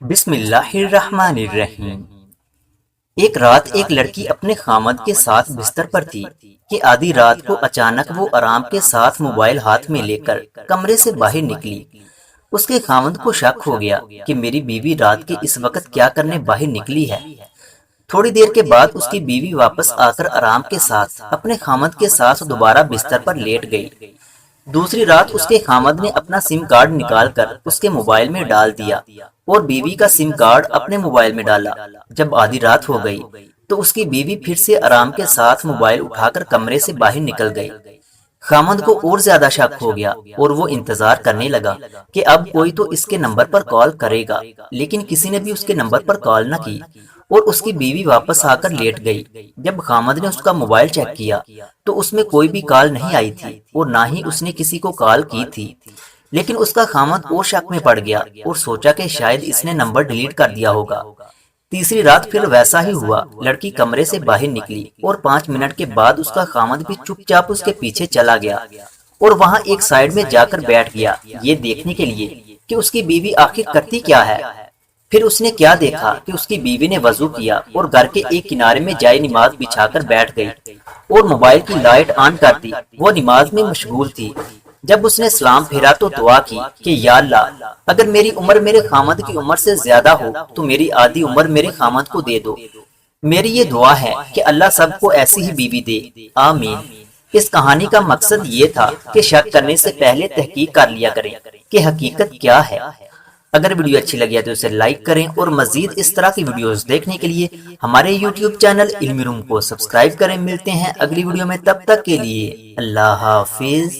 بسم اللہ الرحمن الرحیم۔ ایک رات ایک لڑکی اپنے خامد کے ساتھ بستر پر تھی کہ آدھی رات کو اچانک وہ آرام کے ساتھ موبائل ہاتھ میں لے کر کمرے سے باہر نکلی۔ اس کے خامد کو شک ہو گیا کہ میری بیوی رات کے اس وقت کیا کرنے باہر نکلی ہے۔ تھوڑی دیر کے بعد اس کی بیوی واپس آ کر آرام کے ساتھ اپنے خامد کے ساتھ دوبارہ بستر پر لیٹ گئی۔ دوسری رات اس کے خامد نے اپنا سم کارڈ نکال کر اس کے موبائل میں ڈال دیا اور بیوی کا سم کارڈ اپنے موبائل میں ڈالا۔ جب آدھی رات ہو گئی تو اس کی بیوی پھر سے آرام کے ساتھ موبائل اٹھا کر کمرے سے باہر نکل گئی۔ خامد کو اور زیادہ شک ہو گیا اور وہ انتظار کرنے لگا کہ اب کوئی تو اس کے نمبر پر کال کرے گا، لیکن کسی نے بھی اس کے نمبر پر کال نہ کی اور اس کی بیوی واپس آ کر لیٹ گئی۔ جب خامد نے اس کا موبائل چیک کیا تو اس میں کوئی بھی کال نہیں آئی تھی اور نہ ہی اس نے کسی کو کال کی تھی، لیکن اس کا خامد اور شک میں پڑ گیا اور سوچا کہ شاید اس نے نمبر ڈیلیٹ کر دیا ہوگا۔ تیسری رات پھر ویسا ہی ہوا۔ لڑکی کمرے سے باہر نکلی اور 5 منٹ کے بعد اس کا خامد بھی چپ چاپ اس کے پیچھے چلا گیا اور وہاں ایک سائیڈ میں جا کر بیٹھ گیا، یہ دیکھنے کے لیے کہ اس کی بیوی آخر کرتی کیا ہے۔ پھر اس نے کیا دیکھا کہ اس کی بیوی نے وضو کیا اور گھر کے ایک کنارے میں جائے نماز بچھا کر بیٹھ گئی اور موبائل کی لائٹ آن کر دی۔ وہ نماز میں مشغول تھی۔ جب اس نے سلام پھیرا تو دعا کی کہ یا اللہ، اگر میری عمر میرے خامد کی عمر سے زیادہ ہو تو میری آدھی عمر میرے خامد کو دے دو۔ میری یہ دعا ہے کہ اللہ سب کو ایسی ہی بیوی دے، آمین۔ اس کہانی کا مقصد یہ تھا کہ شک کرنے سے پہلے تحقیق کر لیا کریں کہ حقیقت کیا ہے۔ اگر ویڈیو اچھی لگی ہے تو اسے لائک کریں اور مزید اس طرح کی ویڈیوز دیکھنے کے لیے ہمارے یوٹیوب چینل علمی روم کو سبسکرائب کریں۔ ملتے ہیں اگلی ویڈیو میں، تب تک کے لیے اللہ حافظ۔